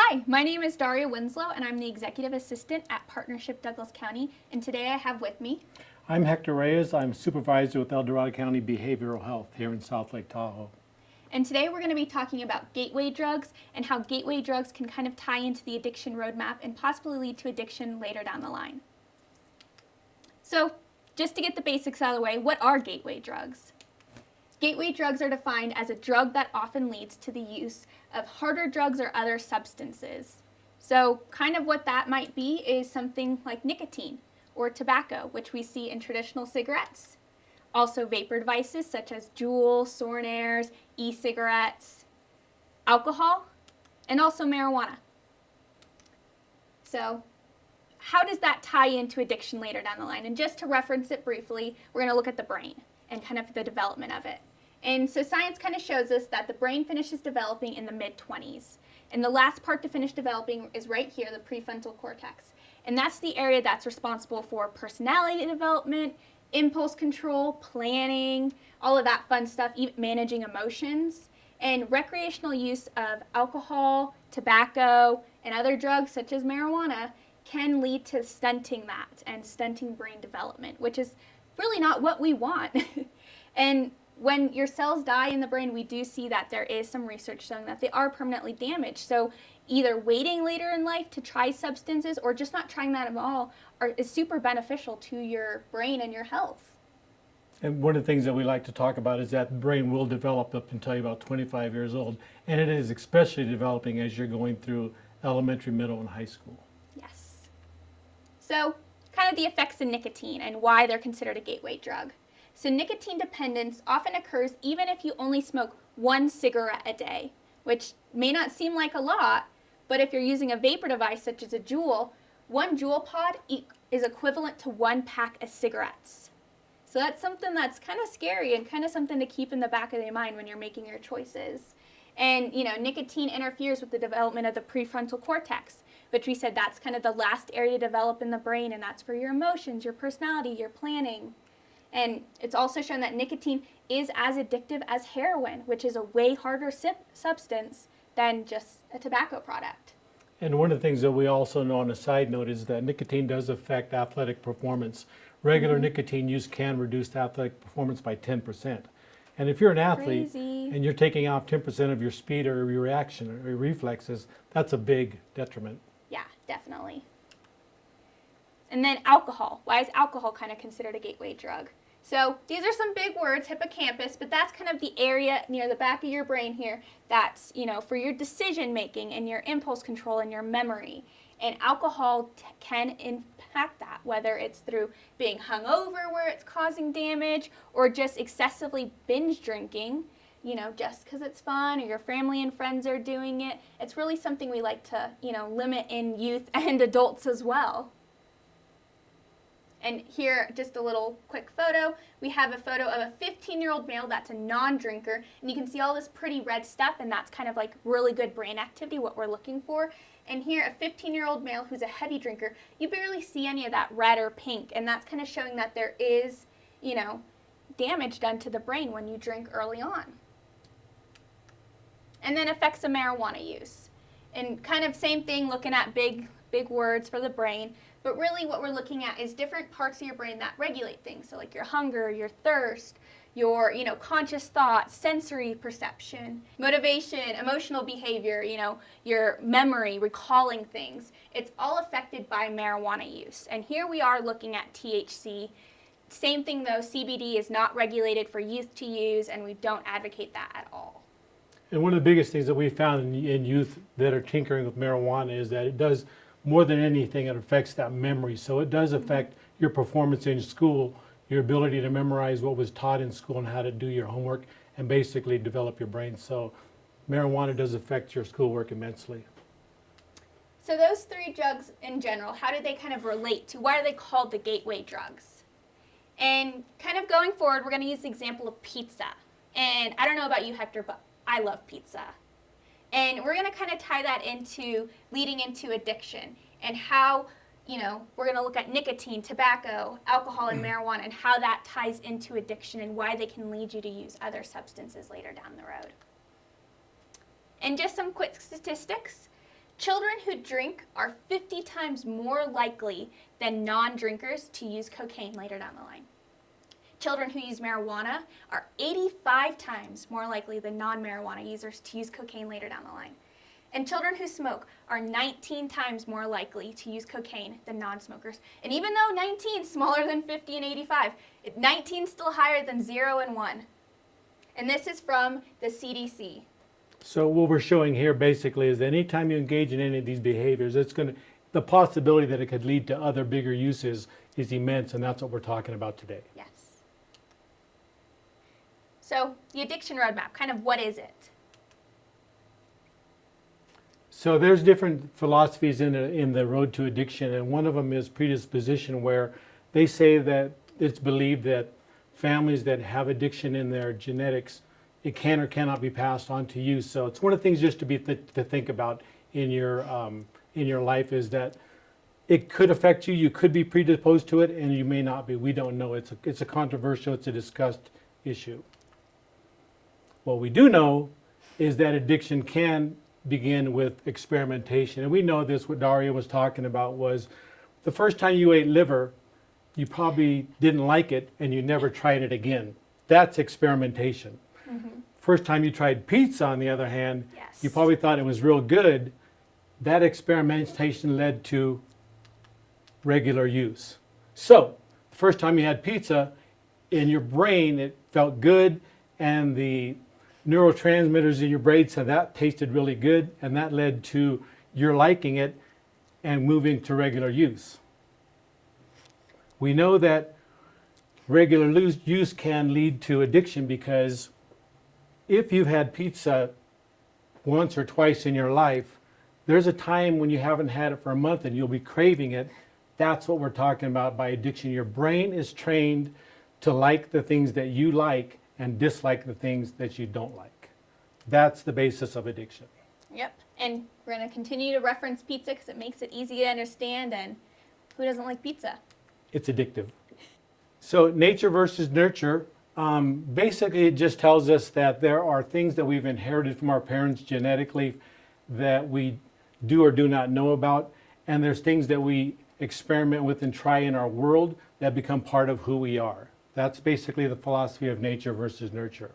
Hi, my name is Daria Winslow, and I'm the Executive Assistant at Partnership Douglas County, and today I have with me... I'm Hector Reyes. I'm Supervisor with El Dorado County Behavioral Health here in South Lake Tahoe. And today we're going to be talking about gateway drugs and how gateway drugs can kind of tie into the addiction roadmap and possibly lead to addiction later down the line. So, just to get the basics out of the way, what are gateway drugs? Gateway drugs are defined as a drug that often leads to the use of harder drugs or other substances. So kind of what that might be is something like nicotine or tobacco, which we see in traditional cigarettes. Also vapor devices such as Juul, Sornaires, e-cigarettes, alcohol, and also marijuana. So how does that tie into addiction later down the line? And just to reference it briefly, we're going to look at the brain and kind of the development of it. And so science kind of shows us that the brain finishes developing in the mid-20s. And the last part to finish developing is right here, the prefrontal cortex. And that's the area that's responsible for personality development, impulse control, planning, all of that fun stuff, even managing emotions. And recreational use of alcohol, tobacco, and other drugs such as marijuana can lead to stunting that and stunting brain development, which is really not what we want. And when your cells die in the brain, we do see that there is some research showing that they are permanently damaged. So either waiting later in life to try substances or just not trying that at all is super beneficial to your brain and your health. And one of the things that we like to talk about is that the brain will develop up until you're about 25 years old. And it is especially developing as you're going through elementary, middle, and high school. Yes. So kind of the effects of nicotine and why they're considered a gateway drug. So nicotine dependence often occurs even if you only smoke one cigarette a day, which may not seem like a lot, but if you're using a vapor device such as a Juul, one Juul pod is equivalent to 1 pack of cigarettes. So that's something that's kind of scary and kind of something to keep in the back of your mind when you're making your choices. And, nicotine interferes with the development of the prefrontal cortex, which we said that's kind of the last area to develop in the brain, and that's for your emotions, your personality, your planning. And it's also shown that nicotine is as addictive as heroin, which is a way harder substance than just a tobacco product. And one of the things that we also know on a side note is that nicotine does affect athletic performance. Regular nicotine use can reduce athletic performance by 10%. And if you're an athlete and you're taking off 10% of your speed or your reaction or your reflexes, that's a big detriment. Yeah, definitely. And then alcohol. Why is alcohol kind of considered a gateway drug? So these are some big words, hippocampus, but that's kind of the area near the back of your brain here that's, for your decision making and your impulse control and your memory. And alcohol can impact that, whether it's through being hungover where it's causing damage or just excessively binge drinking, just because it's fun or your family and friends are doing it. It's really something we like to, limit in youth and adults as well. And here, just a little quick photo. We have a photo of a 15-year-old male that's a non-drinker, and you can see all this pretty red stuff, and that's kind of like really good brain activity, what we're looking for. And here, a 15-year-old male who's a heavy drinker, you barely see any of that red or pink, and that's kind of showing that there is, damage done to the brain when you drink early on. And then effects of marijuana use. And kind of same thing, looking at big words for the brain. But really what we're looking at is different parts of your brain that regulate things. So like your hunger, your thirst, your, conscious thought, sensory perception, motivation, emotional behavior, your memory, recalling things. It's all affected by marijuana use. And here we are looking at THC. Same thing though, CBD is not regulated for youth to use, and we don't advocate that at all. And one of the biggest things that we found in youth that are tinkering with marijuana is that it does, more than anything, it affects that memory. So it does affect your performance in school, your ability to memorize what was taught in school and how to do your homework and basically develop your brain. So marijuana does affect your schoolwork immensely. So those three drugs in general, how do they kind of relate to, why are they called the gateway drugs? And kind of going forward, we're going to use the example of pizza. And I don't know about you, Hector, but I love pizza. And we're going to kind of tie that into leading into addiction and how, we're going to look at nicotine, tobacco, alcohol, and marijuana and how that ties into addiction and why they can lead you to use other substances later down the road. And just some quick statistics. Children who drink are 50 times more likely than non-drinkers to use cocaine later down the line. Children who use marijuana are 85 times more likely than non-marijuana users to use cocaine later down the line. And children who smoke are 19 times more likely to use cocaine than non-smokers. And even though 19 is smaller than 50 and 85, 19 is still higher than 0 and 1. And this is from the CDC. So what we're showing here basically is that anytime you engage in any of these behaviors, the possibility that it could lead to other bigger uses is immense, and that's what we're talking about today. Yes. So the addiction roadmap, kind of what is it? So there's different philosophies in the road to addiction, and one of them is predisposition, where they say that it's believed that families that have addiction in their genetics, it can or cannot be passed on to you. So it's one of the things just to think about in your life is that it could affect you. You could be predisposed to it, and you may not be. We don't know. It's a controversial, it's a discussed issue. What we do know is that addiction can begin with experimentation. And we know this, what Daria was talking about was the first time you ate liver, you probably didn't like it and you never tried it again. That's experimentation. Mm-hmm. First time you tried pizza, on the other hand, yes, you probably thought it was real good. That experimentation led to regular use. So, the first time you had pizza, in your brain it felt good, and the neurotransmitters in your brain said that tasted really good, and that led to your liking it and moving to regular use. We know that regular use can lead to addiction because if you've had pizza once or twice in your life, there's a time when you haven't had it for a month and you'll be craving it. That's what we're talking about by addiction. Your brain is trained to like the things that you like and dislike the things that you don't like. That's the basis of addiction. Yep. And we're going to continue to reference pizza because it makes it easy to understand. And who doesn't like pizza? It's addictive. So nature versus nurture, basically it just tells us that there are things that we've inherited from our parents genetically that we do or do not know about. And there's things that we experiment with and try in our world that become part of who we are. That's basically the philosophy of nature versus nurture.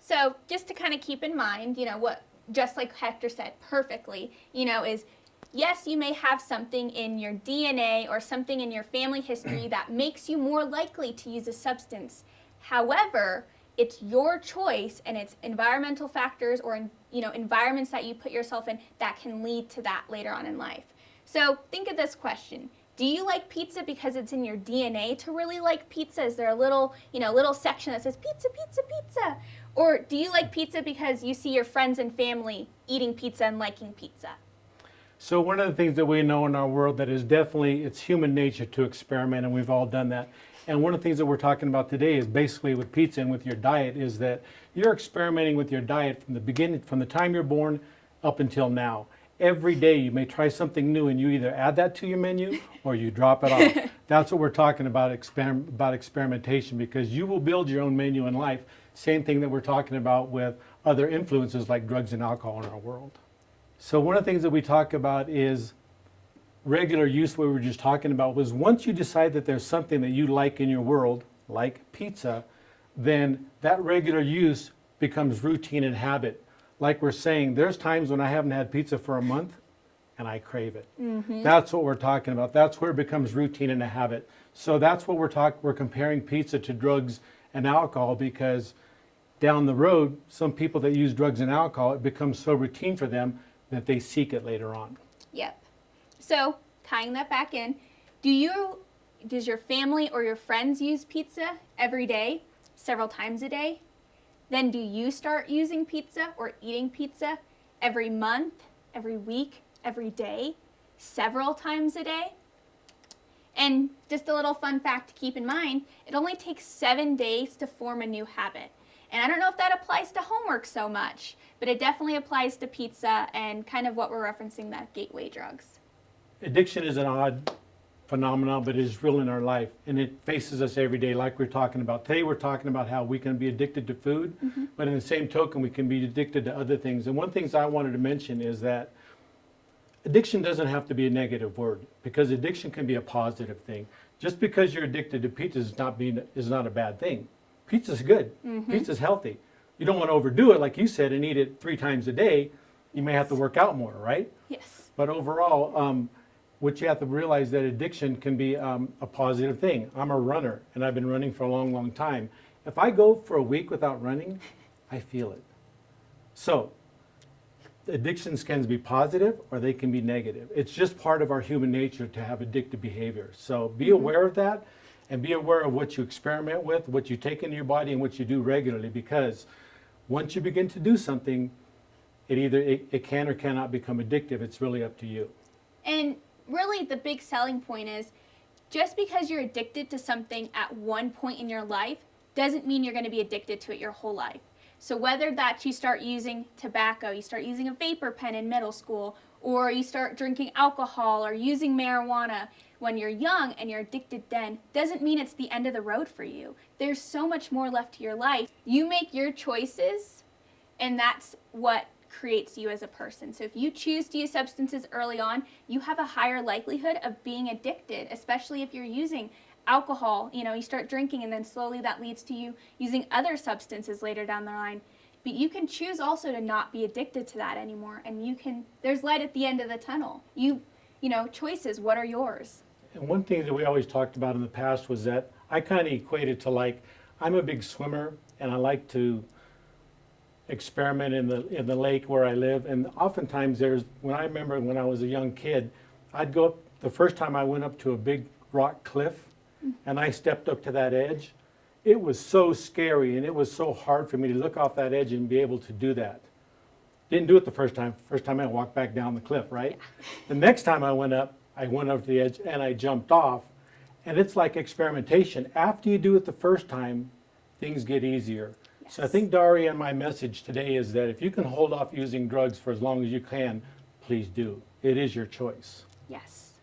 So just to kind of keep in mind, what, just like Hector said perfectly, is yes, you may have something in your DNA or something in your family history that makes you more likely to use a substance. However, it's your choice, and it's environmental factors or environments that you put yourself in that can lead to that later on in life. So think of this question. Do you like pizza because it's in your DNA to really like pizza? Is there a little section that says pizza, pizza, pizza? Or do you like pizza because you see your friends and family eating pizza and liking pizza? So one of the things that we know in our world that is definitely, it's human nature to experiment, and we've all done that. And one of the things that we're talking about today is basically with pizza and with your diet is that you're experimenting with your diet from the beginning, from the time you're born up until now. Every day you may try something new and you either add that to your menu or you drop it off. That's what we're talking about, experimentation, because you will build your own menu in life. Same thing that we're talking about with other influences like drugs and alcohol in our world. So one of the things that we talk about is regular use. What we were just talking about was once you decide that there's something that you like in your world, like pizza, then that regular use becomes routine and habit. Like we're saying, there's times when I haven't had pizza for a month and I crave it. Mm-hmm. That's what we're talking about. That's where it becomes routine and a habit. So that's what we're comparing pizza to drugs and alcohol, because down the road, some people that use drugs and alcohol, it becomes so routine for them that they seek it later on. Yep. So tying that back in, does your family or your friends use pizza every day, several times a day? Then do you start using pizza or eating pizza every month, every week, every day, several times a day? And just a little fun fact to keep in mind, it only takes 7 days to form a new habit. And I don't know if that applies to homework so much, but it definitely applies to pizza and kind of what we're referencing, that gateway drugs. Addiction is an odd phenomenon, but it is real in our life, and it faces us every day like we're talking about. Today we're talking about how we can be addicted to food, but in the same token we can be addicted to other things. And one thing I wanted to mention is that addiction doesn't have to be a negative word, because addiction can be a positive thing. Just because you're addicted to pizza is not a bad thing. Pizza's good. Pizza's healthy. You don't want to overdo it, like you said, and eat it 3 times a day. You may have to work out more, right? Yes. But overall, what you have to realize that addiction can be a positive thing. I'm a runner, and I've been running for a long, long time. If I go for a week without running, I feel it. So, addictions can be positive or they can be negative. It's just part of our human nature to have addictive behavior. So be aware of that, and be aware of what you experiment with, what you take into your body, and what you do regularly, because once you begin to do something, it can or cannot become addictive. It's really up to you. And really the big selling point is, just because you're addicted to something at one point in your life doesn't mean you're going to be addicted to it your whole life. So whether that's you start using tobacco, you start using a vapor pen in middle school, or you start drinking alcohol or using marijuana when you're young and you're addicted then, doesn't mean it's the end of the road for you. There's so much more left to your life. You make your choices, and that's what creates you as a person. So if you choose to use substances early on, you have a higher likelihood of being addicted, especially if you're using alcohol. You start drinking, and then slowly that leads to you using other substances later down the line. But you can choose also to not be addicted to that anymore, and there's light at the end of the tunnel. Choices, what are yours? And one thing that we always talked about in the past was that I kind of equated to, like, I'm a big swimmer, and I like to experiment in the lake where I live. And oftentimes when I remember when I was a young kid, I'd go up, the first time I went up to a big rock cliff, and I stepped up to that edge. It was so scary, and it was so hard for me to look off that edge and be able to do that. Didn't do it the first time. First time I walked back down the cliff, right? Yeah. The next time I went up to the edge and I jumped off. And it's like experimentation. After you do it the first time, things get easier. Yes. So I think, Daria, my message today is that if you can hold off using drugs for as long as you can, please do. It is your choice. Yes.